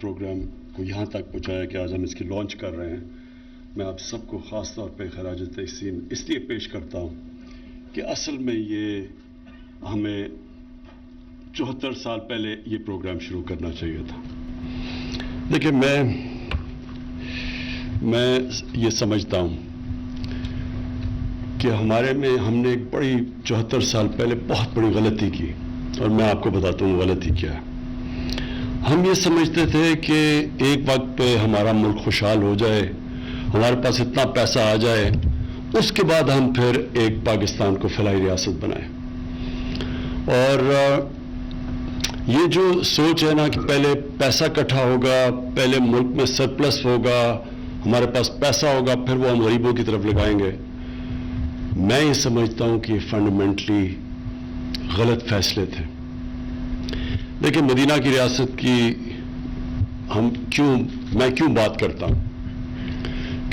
Programme کو یہاں تک پہنچایا کہ آج ہم اس کی لانچ کر رہے ہیں. میں آپ سب کو خاص طور پہ خراج تحسین اس لیے پیش کرتا ہوں کہ اصل میں یہ ہمیں 74 سال پہلے یہ پروگرام شروع کرنا چاہیے تھا. دیکھیں میں یہ سمجھتا ہوں کہ ہم نے ایک بڑی 74 سال پہلے بہت بڑی غلطی کی, اور میں آپ کو بتاتا ہوں غلطی کیا ہے. ہم یہ سمجھتے تھے کہ ایک وقت پہ ہمارا ملک خوشحال ہو جائے, ہمارے پاس اتنا پیسہ آ جائے, اس کے بعد ہم پھر ایک پاکستان کو فلاحی ریاست بنائیں. اور یہ جو سوچ ہے نا کہ پہلے پیسہ اکٹھا ہوگا, پہلے ملک میں سرپلس ہوگا, ہمارے پاس پیسہ ہوگا, پھر وہ ہم غریبوں کی طرف لگائیں گے, میں یہ سمجھتا ہوں کہ فنڈامنٹلی غلط فیصلے تھے. لیکن مدینہ کی ریاست کی میں کیوں بات کرتا ہوں,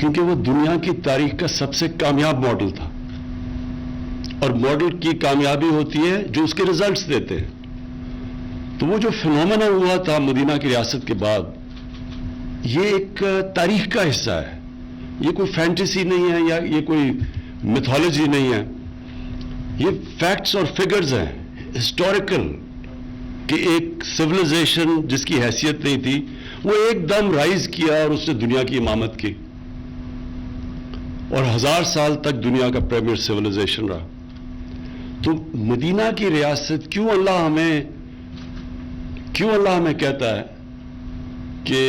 کیونکہ وہ دنیا کی تاریخ کا سب سے کامیاب ماڈل تھا, اور ماڈل کی کامیابی ہوتی ہے جو اس کے ریزلٹس دیتے ہیں. تو وہ جو فنومنا ہوا تھا مدینہ کی ریاست کے بعد, یہ ایک تاریخ کا حصہ ہے, یہ کوئی فینٹیسی نہیں ہے یا یہ کوئی میتھولوجی نہیں ہے, یہ فیکٹس اور فگرز ہیں ہسٹوریکل, کہ ایک سویلائزیشن جس کی حیثیت نہیں تھی وہ ایک دم رائز کیا اور اس نے دنیا کی امامت کی, اور 1000 سال تک دنیا کا پریمیئر سویلائزیشن رہا. تو مدینہ کی ریاست کیوں اللہ ہمیں کہتا ہے کہ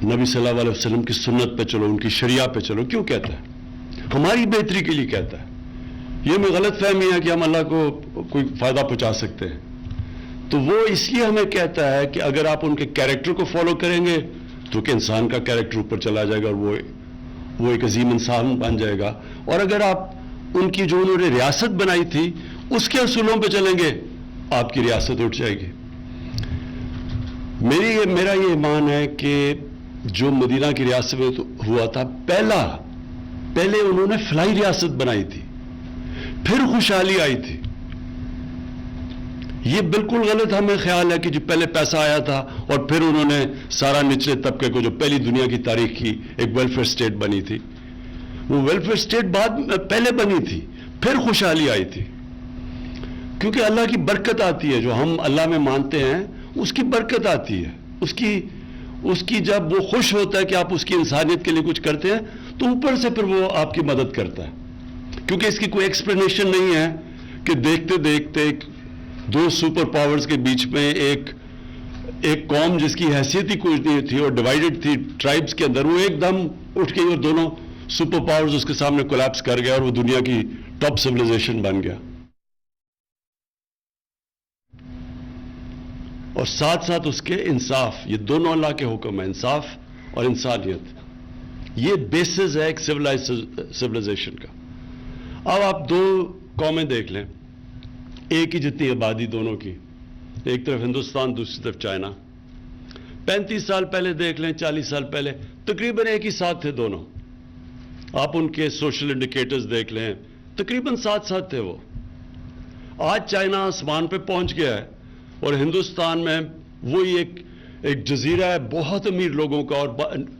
نبی صلی اللہ علیہ وسلم کی سنت پہ چلو, ان کی شریعہ پہ چلو, کیوں کہتا ہے؟ ہماری بہتری کے لیے کہتا ہے. یہ میں غلط فہمی ہے کہ ہم اللہ کو کوئی فائدہ پہنچا سکتے ہیں. تو وہ اس لیے ہمیں کہتا ہے کہ اگر آپ ان کے کیریکٹر کو فالو کریں گے تو کہ انسان کا کیریکٹر اوپر چلا جائے گا اور وہ ایک عظیم انسان بن جائے گا, اور اگر آپ ان کی جو انہوں نے ریاست بنائی تھی اس کے اصولوں پہ چلیں گے آپ کی ریاست اٹھ جائے گی. میرا یہ ایمان ہے کہ جو مدینہ کی ریاست میں ہوا تھا, پہلے انہوں نے فلاحی ریاست بنائی تھی, پھر خوشحالی آئی تھی. یہ بالکل غلط ہمیں خیال ہے کہ جو پہلے پیسہ آیا تھا اور پھر انہوں نے سارا نچلے طبقے کو, جو پہلی دنیا کی تاریخ کی ایک ویلفیئر اسٹیٹ بنی تھی, وہ ویلفیئر اسٹیٹ پہلے بنی تھی, پھر خوشحالی آئی تھی. کیونکہ اللہ کی برکت آتی ہے, جو ہم اللہ میں مانتے ہیں اس کی برکت آتی ہے. اس کی جب وہ خوش ہوتا ہے کہ آپ اس کی انسانیت کے لیے کچھ کرتے ہیں تو اوپر سے پھر وہ آپ کی مدد کرتا ہے. کیونکہ اس کی کوئی ایکسپلینیشن نہیں ہے کہ دیکھتے دیکھتے دو سپر پاورز کے بیچ میں ایک قوم جس کی حیثیت ہی کچھ نہیں تھی اور ڈیوائیڈڈ تھی ٹرائبز کے اندر, وہ ایک دم اٹھ گئی اور دونوں سپر پاورز اس کے سامنے کولیپس کر گیا اور وہ دنیا کی ٹاپ سویلائزیشن بن گیا. اور ساتھ ساتھ اس کے انصاف, یہ دونوں اللہ کے حکم ہیں, انصاف اور انسانیت, یہ بیسز ہے ایک سویلائزیشن کا. اب آپ دو قومیں دیکھ لیں, ایک ہی جتنی آبادی دونوں کی, ایک طرف ہندوستان دوسری طرف چائنا. 35 سال پہلے دیکھ لیں, 40 سال پہلے تقریباً ایک ہی ساتھ تھے دونوں. آپ ان کے سوشل انڈیکیٹرز دیکھ لیں, تقریباً ساتھ تھے وہ. آج چائنا آسمان پہ پہنچ گیا ہے اور ہندوستان میں وہی ایک جزیرہ ہے بہت امیر لوگوں کا اور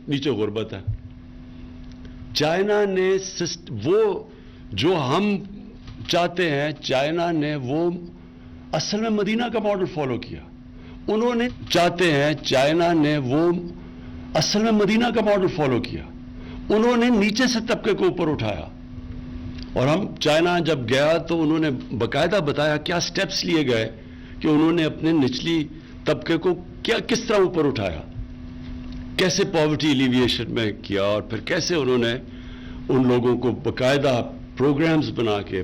نیچے غربت ہے. چائنا نے وہ جو ہم چاہتے ہیں, چائنا نے وہ اصل میں مدینہ کا ماڈل فالو کیا. چائنا نے وہ اصل میں مدینہ کا ماڈل فالو کیا. انہوں نے نیچے سے طبقے کو اوپر اٹھایا, اور چائنا جب گیا تو انہوں نے باقاعدہ بتایا کیا سٹیپس لیے گئے کہ انہوں نے اپنے نچلی طبقے کو کس طرح اوپر اٹھایا, کیسے پاورٹی ایلیویشن میں کیا, اور پھر کیسے انہوں نے ان لوگوں کو باقاعدہ پروگرامز بنا کے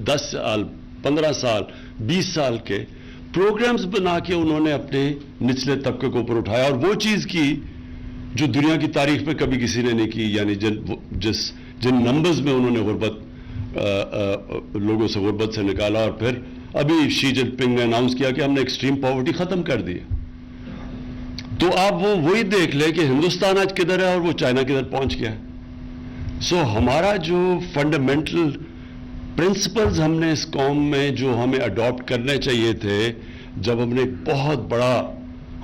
10 سال 15 سال 20 سال کے پروگرامز بنا کے انہوں نے اپنے نچلے طبقے کو اوپر اٹھایا, اور وہ چیز کی جو دنیا کی تاریخ میں کبھی کسی نے نہیں کی. یعنی جن نمبرز میں انہوں نے لوگوں سے غربت سے نکالا, اور پھر ابھی شی جن پنگ نے اناؤنس کیا کہ ہم نے ایکسٹریم پاورٹی ختم کر دی. تو آپ وہی دیکھ لیں کہ ہندوستان آج کدھر ہے اور وہ چائنا کدھر پہنچ گیا ہے. سو ہمارا جو فنڈامنٹل پرنسپلز ہم نے اس قوم میں جو ہمیں اڈاپٹ کرنے چاہیے تھے, جب ہم نے ایک بہت بڑا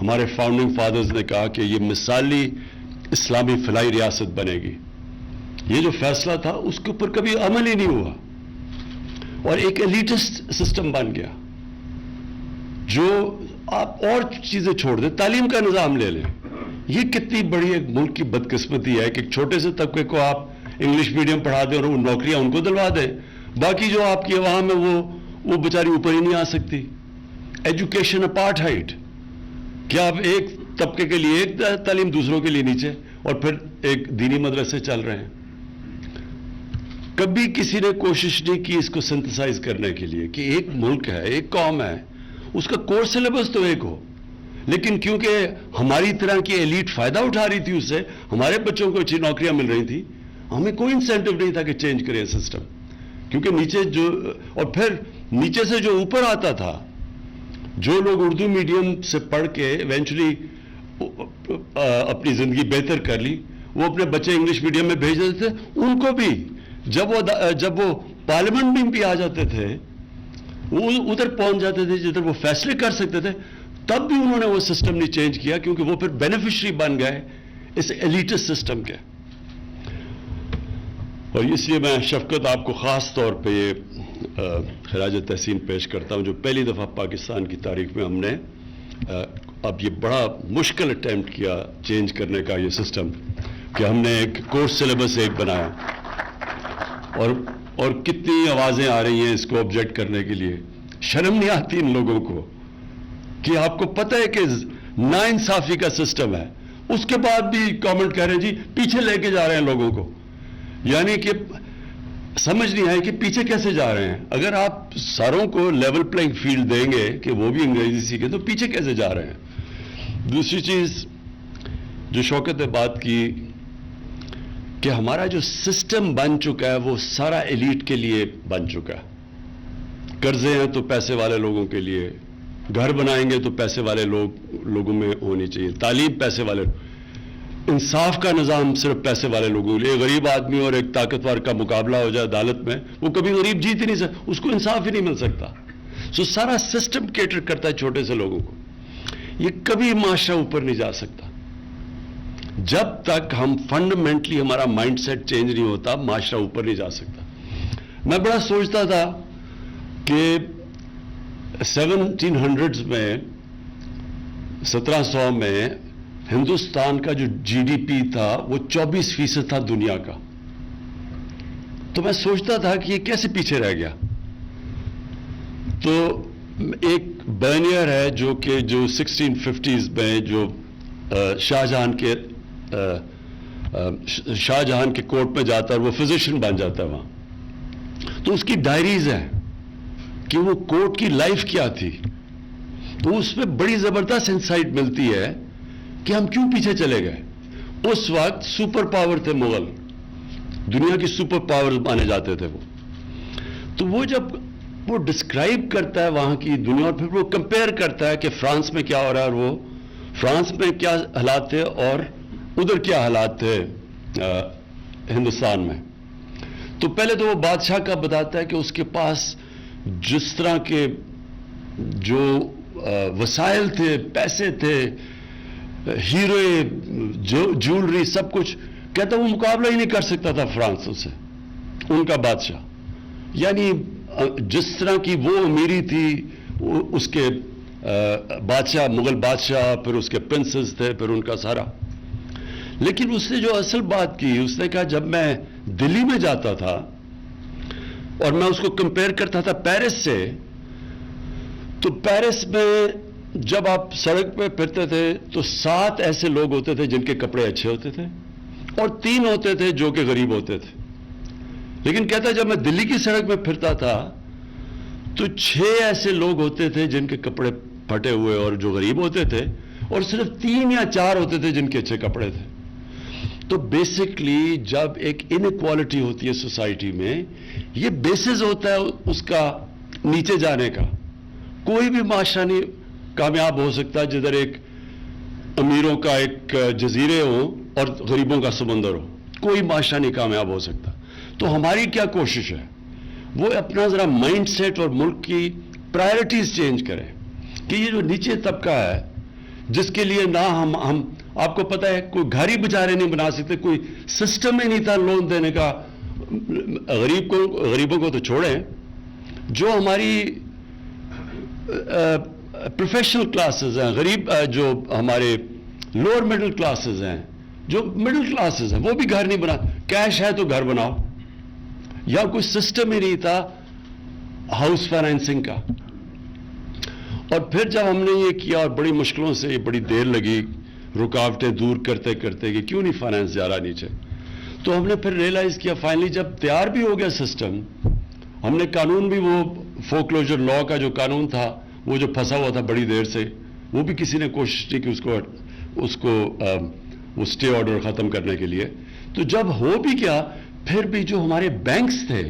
ہمارے فاؤنڈنگ فادرز نے کہا کہ یہ مثالی اسلامی فلاحی ریاست بنے گی. یہ جو فیصلہ تھا اس کے اوپر کبھی عمل ہی نہیں ہوا اور ایک ایلیٹسٹ سسٹم بن گیا. جو آپ اور چیزیں چھوڑ دیں, تعلیم کا نظام لے لیں. یہ کتنی بڑی ایک ملک کی بدقسمتی ہے کہ ایک چھوٹے سے طبقے کو آپ انگلش میڈیم پڑھا دیں اور وہ نوکریاں ان کو دلوا دیں, باقی جو آپ کی عوام ہے وہ بیچاری اوپر ہی نہیں آ سکتی. ایجوکیشن اپارٹھائڈ, کہ آپ ایک طبقے کے لیے ایک تعلیم, دوسروں کے لیے نیچے, اور پھر ایک دینی مدرسے چل رہے ہیں. کبھی کسی نے کوشش نہیں کی اس کو سنتھسائز کرنے کے لیے کہ ایک ملک ہے, ایک قوم ہے, اس کا کورس سلیبس تو ایک ہو, لیکن کیونکہ ہماری طرح کی ایلیٹ فائدہ اٹھا رہی تھی اس سے, ہمارے بچوں کو اچھی نوکریاں مل رہی تھی, ہمیں کوئی انسینٹو نہیں تھا کہ چینج کریں سسٹم. کیونکہ نیچے جو, اور پھر نیچے سے جو اوپر آتا تھا, جو لوگ اردو میڈیم سے پڑھ کے ایونچولی اپنی زندگی بہتر کر لی, وہ اپنے بچے انگلش میڈیم میں بھیج دیتے تھے. ان کو بھی جب وہ پارلیمنٹ میں بھی آ جاتے تھے, وہ ادھر پہنچ جاتے تھے جدھر وہ فیصلے کر سکتے تھے, تب بھی انہوں نے وہ سسٹم نہیں چینج کیا, کیونکہ وہ پھر بینیفیشری بن گئے اس ایلیٹسٹ سسٹم کے. اور اس لیے میں شفقت آپ کو خاص طور پہ یہ خراج تحسین پیش کرتا ہوں, جو پہلی دفعہ پاکستان کی تاریخ میں ہم نے اب یہ بڑا مشکل اٹیمپٹ کیا چینج کرنے کا یہ سسٹم, کہ ہم نے ایک کورس سلیبس ایک بنایا. اور کتنی آوازیں آ رہی ہیں اس کو آبجیکٹ کرنے کے لیے. شرم نہیں آتی ان لوگوں کو کہ آپ کو پتہ ہے کہ ناانصافی کا سسٹم ہے, اس کے بعد بھی کامنٹ کہہ رہے ہیں جی پیچھے لے کے جا رہے ہیں لوگوں کو. یعنی کہ سمجھ نہیں آئے کہ پیچھے کیسے جا رہے ہیں. اگر آپ ساروں کو لیول پلینگ فیلڈ دیں گے کہ وہ بھی انگریزی سیکھیں تو پیچھے کیسے جا رہے ہیں. دوسری چیز جو شوکت نے بات کی کہ ہمارا جو سسٹم بن چکا ہے وہ سارا ایلیٹ کے لیے بن چکا ہے. قرضے ہیں تو پیسے والے لوگوں کے لیے, گھر بنائیں گے تو پیسے والے لوگوں میں ہونی چاہیے, تعلیم پیسے والے, انصاف کا نظام صرف پیسے والے لوگوں کے لیے. غریب آدمی اور ایک طاقتور کا مقابلہ ہو جائے عدالت میں, وہ کبھی غریب جیت ہی نہیں سکتا, اس کو انصاف ہی نہیں مل سکتا. سارا سسٹم کیٹر کرتا ہے چھوٹے سے لوگوں کو. یہ کبھی معاشرہ اوپر نہیں جا سکتا جب تک ہم فنڈامنٹلی ہمارا مائنڈ سیٹ چینج نہیں ہوتا, معاشرہ اوپر نہیں جا سکتا. میں بڑا سوچتا تھا کہ 1700s میں 1700 میں ہندوستان کا جو جی ڈی پی تھا وہ 24% تھا دنیا کا. تو میں سوچتا تھا کہ یہ کیسے پیچھے رہ گیا. تو ایک برنیئر ہے جو 1650s میں جو شاہ جہان کے کورٹ میں جاتا ہے اور وہ فزیشین بن جاتا ہے وہاں. تو اس کی ڈائریز ہیں کہ وہ کورٹ کی لائف کیا تھی. تو اس میں بڑی زبردست انسائٹ ملتی ہے کہ ہم کیوں پیچھے چلے گئے. اس وقت سپر پاور تھے مغل, دنیا کی سپر پاور مانے جاتے تھے وہ. تو وہ جب وہ ڈسکرائب کرتا ہے وہاں کی دنیا, اور پھر وہ کمپیئر کرتا ہے کہ فرانس میں کیا ہو رہا ہے, اور وہ فرانس میں کیا حالات تھے اور ادھر کیا حالات تھے ہندوستان میں. تو پہلے تو وہ بادشاہ کا بتاتا ہے کہ اس کے پاس جس طرح کے جو وسائل تھے, پیسے تھے, ہیرے, جولری, سب کچھ, کہتا وہ مقابلہ ہی نہیں کر سکتا تھا فرانس سے, ان کا بادشاہ. یعنی جس طرح کی وہ امیری تھی اس کے بادشاہ, مغل بادشاہ, پھر اس کے پرنسز تھے, پھر ان کا سارا. لیکن اس نے جو اصل بات کی, اس نے کہا جب میں دلی میں جاتا تھا اور میں اس کو کمپیئر کرتا تھا پیرس سے, تو پیرس میں جب آپ سڑک پہ پھرتے تھے تو 7 ایسے لوگ ہوتے تھے جن کے کپڑے اچھے ہوتے تھے, اور 3 ہوتے تھے جو کہ غریب ہوتے تھے. لیکن کہتا جب میں دلی کی سڑک میں پھرتا تھا تو 6 ایسے لوگ ہوتے تھے جن کے کپڑے پھٹے ہوئے اور جو غریب ہوتے تھے, اور صرف 3 یا 4 ہوتے تھے جن کے اچھے کپڑے تھے. تو بیسکلی جب ایک انیکوالٹی ہوتی ہے سوسائٹی میں, یہ بیسز ہوتا ہے اس کا نیچے جانے کا. کوئی بھی معاشرہ نہیں کامیاب ہو سکتا جدھر ایک امیروں کا ایک جزیرے ہو اور غریبوں کا سمندر ہو. کوئی معاشرہ نہیں کامیاب ہو سکتا. تو ہماری کیا کوشش ہے, وہ اپنا ذرا مائنڈ سیٹ اور ملک کی پرائرٹیز چینج کریں کہ یہ جو نیچے طبقہ ہے جس کے لیے نہ ہم آپ کو پتہ ہے کوئی گھر ہی بیچارے نہیں بنا سکتے, کوئی سسٹم ہی نہیں تھا لون دینے کا. غریبوں کو تو چھوڑیں, جو ہماری پروفیشنل کلاسز ہیں, غریب جو ہمارے لوور مڈل کلاسز ہیں, جو مڈل کلاسز ہیں, وہ بھی گھر نہیں بنا. کیش ہے تو گھر بناؤ, یا کوئی سسٹم ہی نہیں تھا ہاؤس فائنینسنگ کا. اور پھر جب ہم نے یہ کیا اور بڑی مشکلوں سے, یہ بڑی دیر لگی رکاوٹیں دور کرتے کرتے کہ کیوں نہیں فائنینس جا رہا نیچے, تو ہم نے پھر ریئلائز کیا فائنلی جب تیار بھی ہو گیا سسٹم, ہم نے قانون بھی وہ فورکلوجر لا کا جو قانون تھا وہ جو پھنسا ہوا تھا بڑی دیر سے, وہ بھی کسی نے کوشش کی کہ اس کو وہ اسٹے آرڈر ختم کرنے کے لیے. تو جب ہو بھی گیا, پھر بھی جو ہمارے بینکس تھے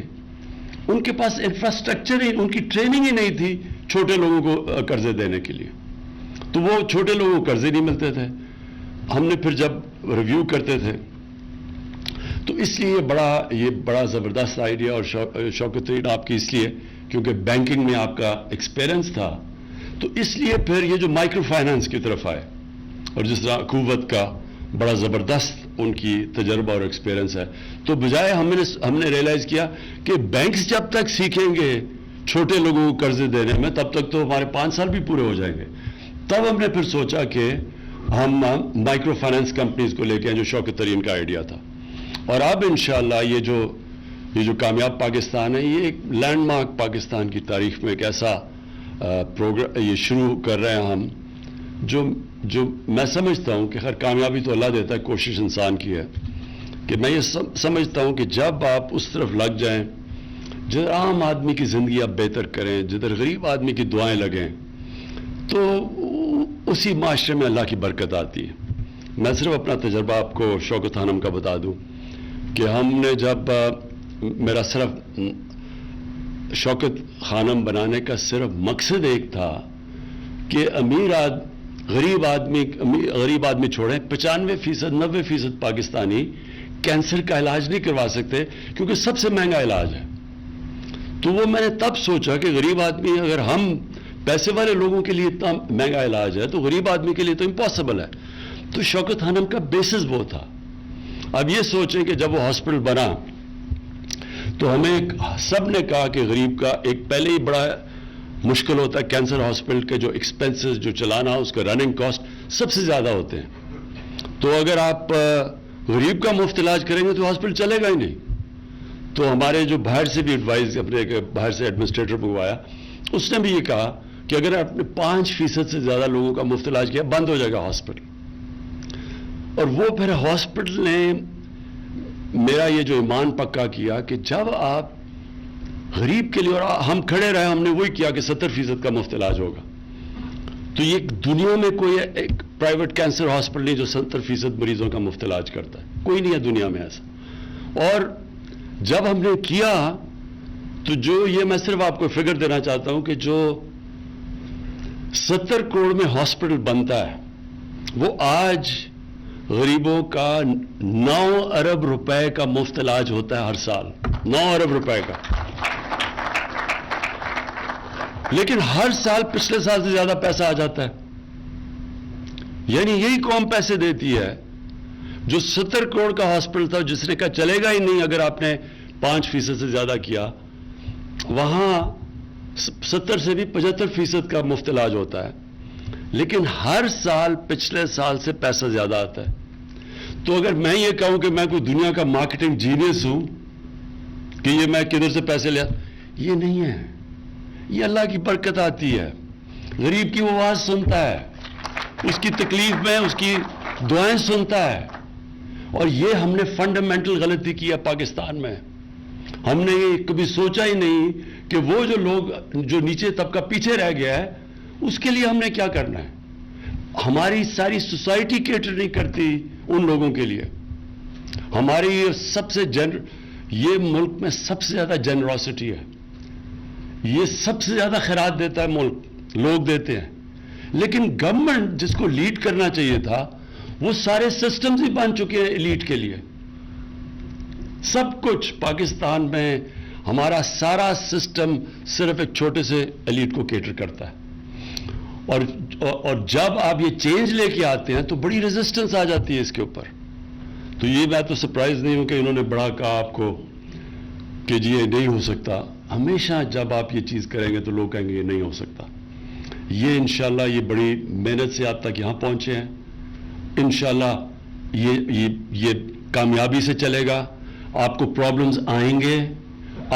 ان کے پاس انفراسٹرکچر ہی, ان کی ٹریننگ ہی نہیں تھی چھوٹے لوگوں کو قرضے دینے کے لیے, تو وہ چھوٹے لوگوں کو قرضے نہیں ملتے تھے. ہم نے پھر جب ریویو کرتے تھے تو اس لیے یہ بڑا زبردست آئیڈیا, اور شوکت ترین آپ کی اس لیے کیونکہ بینکنگ میں آپ کا ایکسپیرئنس تھا, تو اس لیے پھر یہ جو مائکرو فائنانس کی طرف آئے, اور جس طرح قوت کا بڑا زبردست ان کی تجربہ اور ایکسپیرئنس ہے, تو بجائے ہم نے ریئلائز کیا کہ بینکس جب تک سیکھیں گے چھوٹے لوگوں کو قرضے دینے میں, تب تک تو ہمارے 5 سال بھی پورے ہو جائیں گے. تب ہم نے پھر سوچا کہ ہم مائکرو فائنانس کمپنیز کو لے کے آئیں, جو شوکت ترین کا آئیڈیا تھا. اور اب انشاءاللہ یہ جو کامیاب پاکستان ہے, یہ ایک لینڈ مارک پاکستان کی تاریخ میں ایک ایسا پروگرام یہ شروع کر رہے ہیں ہم, جو میں سمجھتا ہوں کہ خیر کامیابی تو اللہ دیتا ہے, کوشش انسان کی ہے, کہ میں یہ سمجھتا ہوں کہ جب آپ اس طرف لگ جائیں جدھر عام آدمی کی زندگی آپ بہتر کریں, جدھر غریب آدمی کی دعائیں لگیں, تو اسی معاشرے میں اللہ کی برکت آتی ہے. میں صرف اپنا تجربہ آپ کو شوکت خانم کا بتا دوں کہ ہم نے جب میرا صرف شوکت خانم بنانے کا صرف مقصد ایک تھا کہ غریب آدمی چھوڑیں, 95% 90% پاکستانی کینسر کا علاج نہیں کروا سکتے کیونکہ سب سے مہنگا علاج ہے. تو وہ میں نے تب سوچا کہ غریب آدمی, اگر ہم پیسے والے لوگوں کے لیے اتنا مہنگا علاج ہے تو غریب آدمی کے لیے تو امپاسبل ہے. تو شوکت خانم کا بیسس وہ تھا. اب یہ سوچیں کہ جب وہ ہاسپٹل بنا تو ہمیں سب نے کہا کہ غریب کا ایک پہلے ہی بڑا مشکل ہوتا ہے, کینسر ہاسپٹل کے جو ایکسپنسز جو چلانا اس کا رننگ کاسٹ سب سے زیادہ ہوتے ہیں. تو اگر آپ غریب کا مفت علاج کریں گے تو ہاسپٹل چلے گا ہی نہیں. تو ہمارے جو باہر سے بھی ایڈوائز, اپنے باہر سے ایڈمنسٹریٹر منگوایا, اس نے بھی یہ کہا کہ اگر آپ نے 5% سے زیادہ لوگوں کا مفت علاج کیا بند ہو جائے گا ہاسپٹل. اور وہ پھر ہاسپٹل نے میرا یہ جو ایمان پکا کیا کہ جب آپ غریب کے لیے, اور ہم کھڑے رہے, ہم نے وہی کیا کہ 70% کا مفت علاج ہوگا. تو یہ دنیا میں کوئی ایک پرائیویٹ کینسر ہاسپٹل نہیں جو 70% مریضوں کا مفت علاج کرتا ہے, کوئی نہیں ہے دنیا میں ایسا. اور جب ہم نے کیا تو جو یہ میں صرف آپ کو فگر دینا چاہتا ہوں کہ جو 70 کروڑ میں ہاسپٹل بنتا ہے وہ آج غریبوں کا 9 ارب روپے کا مفت علاج ہوتا ہے ہر سال, 9 ارب روپے کا. لیکن ہر سال پچھلے سال سے زیادہ پیسہ آ جاتا ہے. یعنی یہی قوم پیسے دیتی ہے. جو 70 کروڑ کا ہاسپٹل تھا جس نے کہا چلے گا ہی نہیں اگر آپ نے 5% سے زیادہ کیا, وہاں 70 سے بھی 75% کا مفت علاج ہوتا ہے. لیکن ہر سال پچھلے سال سے پیسہ زیادہ آتا ہے. تو اگر میں یہ کہوں کہ میں کوئی دنیا کا مارکیٹنگ جینیس ہوں کہ یہ میں کدھر سے پیسے لیا, یہ نہیں ہے. یہ اللہ کی برکت آتی ہے. غریب کی وہ آواز سنتا ہے, اس کی تکلیف میں اس کی دعائیں سنتا ہے. اور یہ ہم نے فنڈامنٹل غلطی کی ہے پاکستان میں. ہم نے یہ کبھی سوچا ہی نہیں کہ وہ جو لوگ جو نیچے طبقہ پیچھے رہ گیا ہے اس کے لیے ہم نے کیا کرنا ہے. ہماری ساری سوسائٹی کیٹر نہیں کرتی ان لوگوں کے لیے. ہماری یہ ملک میں سب سے زیادہ جنراسٹی ہے. یہ سب سے زیادہ خیرات دیتا ہے ملک, لوگ دیتے ہیں. لیکن گورنمنٹ جس کو لیڈ کرنا چاہیے تھا وہ سارے سسٹمز ہی بن چکے ہیں ایلیٹ کے لیے. سب کچھ پاکستان میں ہمارا سارا سسٹم صرف ایک چھوٹے سے ایلیٹ کو کیٹر کرتا ہے. اور جب آپ یہ چینج لے کے آتے ہیں تو بڑی ریزسٹنس آ جاتی ہے اس کے اوپر. تو یہ میں تو سرپرائز نہیں ہوں کہ انہوں نے بڑا کہا آپ کو کہ جی یہ نہیں ہو سکتا. ہمیشہ جب آپ یہ چیز کریں گے تو لوگ کہیں گے یہ نہیں ہو سکتا. یہ انشاءاللہ یہ بڑی محنت سے آپ تک یہاں پہنچے ہیں. انشاءاللہ یہ کامیابی سے چلے گا. آپ کو پرابلمز آئیں گے.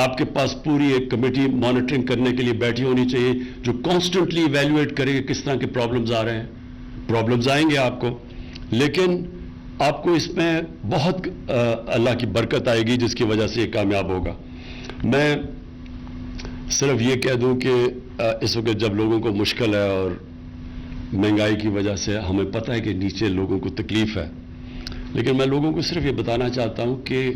آپ کے پاس پوری ایک کمیٹی مانیٹرنگ کرنے کے لیے بیٹھی ہونی چاہیے جو کانسٹنٹلی ایویلویٹ کرے کہ کس طرح کے پرابلمز آ رہے ہیں. پرابلمز آئیں گے آپ کو, لیکن آپ کو اس میں بہت اللہ کی برکت آئے گی جس کی وجہ سے یہ کامیاب ہوگا. میں صرف یہ کہہ دوں کہ اس وقت جب لوگوں کو مشکل ہے اور مہنگائی کی وجہ سے ہمیں پتہ ہے کہ نیچے لوگوں کو تکلیف ہے, لیکن میں لوگوں کو صرف یہ بتانا چاہتا ہوں کہ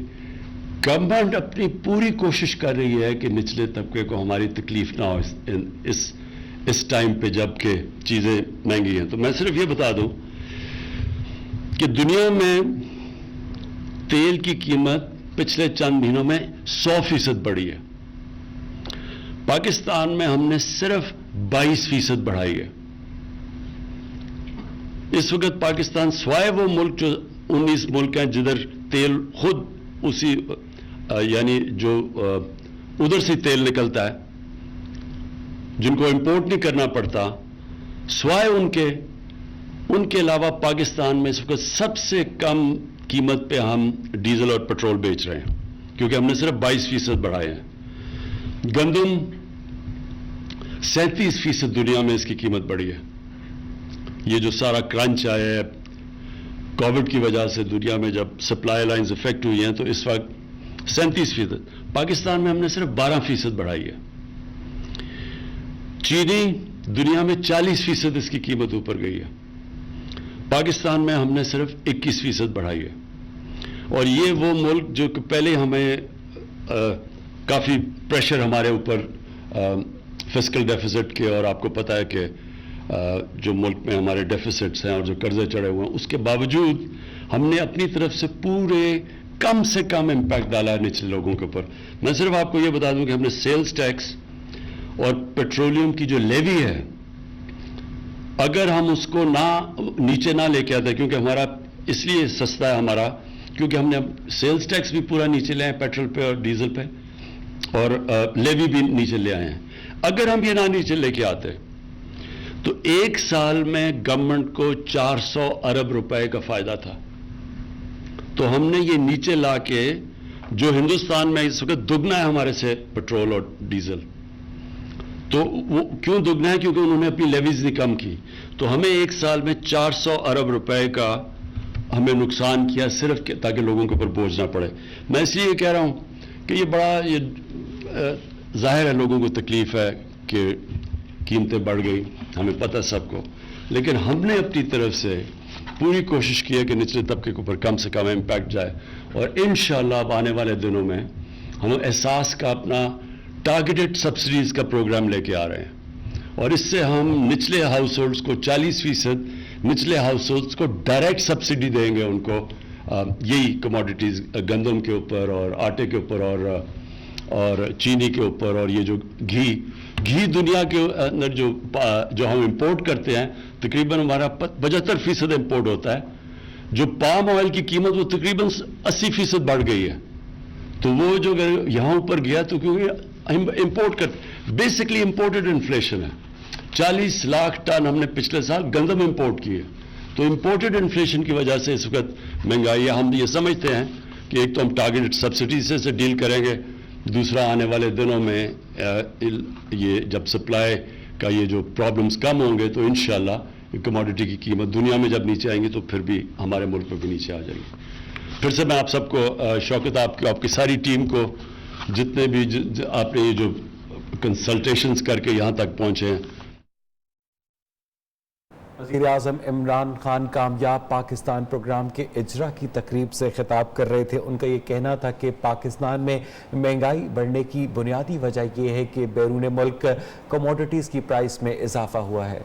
گورنمنٹ اپنی پوری کوشش کر رہی ہے کہ نچلے طبقے کو ہماری تکلیف نہ ہو اس ٹائم پہ جب کہ چیزیں مہنگی ہیں. تو میں صرف یہ بتا دوں کہ دنیا میں تیل کی قیمت پچھلے چند مہینوں میں 100% بڑھی ہے. پاکستان میں ہم نے صرف 22% بڑھائی ہے. اس وقت پاکستان سوائے وہ ملک جو 19 ملک ہیں جدھر تیل خود اسی یعنی جو ادھر سے تیل نکلتا ہے جن کو امپورٹ نہیں کرنا پڑتا, سوائے ان کے علاوہ پاکستان میں اس وقت سب سے کم قیمت پہ ہم ڈیزل اور پیٹرول بیچ رہے ہیں کیونکہ ہم نے صرف 22% بڑھائے ہیں. گندم 37% دنیا میں اس کی قیمت بڑھی ہے. یہ جو سارا کرنچ آیا ہے کووڈ کی وجہ سے دنیا میں جب سپلائی لائنز افیکٹ ہوئی ہیں تو اس وقت 37%. پاکستان میں ہم نے صرف 12% بڑھائی ہے. چینی دنیا میں 40% اس کی قیمت اوپر گئی ہے. پاکستان میں ہم نے صرف 21% بڑھائی ہے. اور یہ وہ ملک جو کہ پہلے ہمیں کافی پریشر ہمارے اوپر فسکل ڈیفیسٹ کے, اور آپ کو پتہ ہے کہ جو ملک میں ہمارے ڈیفیسٹس ہیں اور جو قرضے چڑھے ہوئے ہیں, اس کے باوجود ہم نے اپنی طرف سے پورے کم سے کم امپیکٹ ڈالا ہے نچلے لوگوں کے اوپر. میں صرف آپ کو یہ بتا دوں کہ ہم نے سیلز ٹیکس اور پیٹرولیم کی جو لیوی ہے, اگر ہم اس کو نیچے نہ لے کے آتے, کیونکہ ہمارا اس لیے سستا ہے ہمارا کیونکہ ہم نے سیلز ٹیکس بھی پورا نیچے لے آئے پیٹرول پہ اور ڈیزل پہ, اور لیوی بھی نیچے لے آئے ہیں. اگر ہم یہ نہ نیچے لے کے آتے تو ایک سال میں گورنمنٹ کو 400 ارب روپے کا فائدہ تھا. تو ہم نے یہ نیچے لا کے, جو ہندوستان میں اس وقت دگنا ہے ہمارے سے پیٹرول اور ڈیزل, تو وہ کیوں دگنا ہے؟ کیونکہ انہوں نے اپنی لیویز نہیں کم کی. تو ہمیں ایک سال میں 400 ارب روپے کا ہمیں نقصان کیا صرف تاکہ لوگوں کے اوپر بوجھ نہ پڑے. میں اس لیے کہہ رہا ہوں کہ یہ بڑا ظاہر ہے لوگوں کو تکلیف ہے کہ قیمتیں بڑھ گئی, ہمیں پتہ سب کو, لیکن ہم نے اپنی طرف سے پوری کوشش کی ہے کہ نچلے طبقے کے اوپر کم سے کم امپیکٹ جائے. اور انشاءاللہ اب آنے والے دنوں میں ہم احساس کا اپنا ٹارگیٹڈ سبسڈیز کا پروگرام لے کے آ رہے ہیں, اور اس سے ہم نچلے ہاؤس ہولڈز کو 40% نچلے ہاؤس ہولڈز کو ڈائریکٹ سبسڈی دیں گے ان کو یہی کموڈیٹیز گندم کے اوپر اور آٹے کے اوپر اور چینی کے اوپر, اور یہ جو گھی دنیا کے اندر جو ہم امپورٹ کرتے ہیں تقریباً ہمارا 75% امپورٹ ہوتا ہے. جو پام آئل کی قیمت وہ تقریباً 80% بڑھ گئی ہے. تو وہ جو اگر یہاں اوپر گیا تو کیونکہ ہم امپورٹ کرتے, بیسکلی امپورٹڈ انفلیشن ہے. 40 لاکھ ٹن ہم نے پچھلے سال گندم امپورٹ کی ہے. تو امپورٹڈ انفلیشن کی وجہ سے اس وقت مہنگائی ہے. ہم یہ سمجھتے ہیں کہ ایک تو ہم ٹارگیٹڈ سبسڈیز سے ڈیل کریں گے, دوسرا آنے والے دنوں میں یہ جب سپلائی کا یہ جو پرابلمز کم ہوں گے تو انشاءاللہ کموڈٹی کی قیمت دنیا میں جب نیچے آئیں گی تو پھر بھی ہمارے ملک میں بھی نیچے آ جائے گی. پھر سے میں آپ سب کو شوکت آپ کی ساری ٹیم کو, جتنے بھی آپ نے یہ جو کنسلٹیشنز کر کے یہاں تک پہنچے ہیں. وزیر اعظم عمران خان کامیاب پاکستان پروگرام کے اجرا کی تقریب سے خطاب کر رہے تھے. ان کا یہ کہنا تھا کہ پاکستان میں مہنگائی بڑھنے کی بنیادی وجہ یہ ہے کہ بیرون ملک کموڈٹیز کی پرائس میں اضافہ ہوا ہے.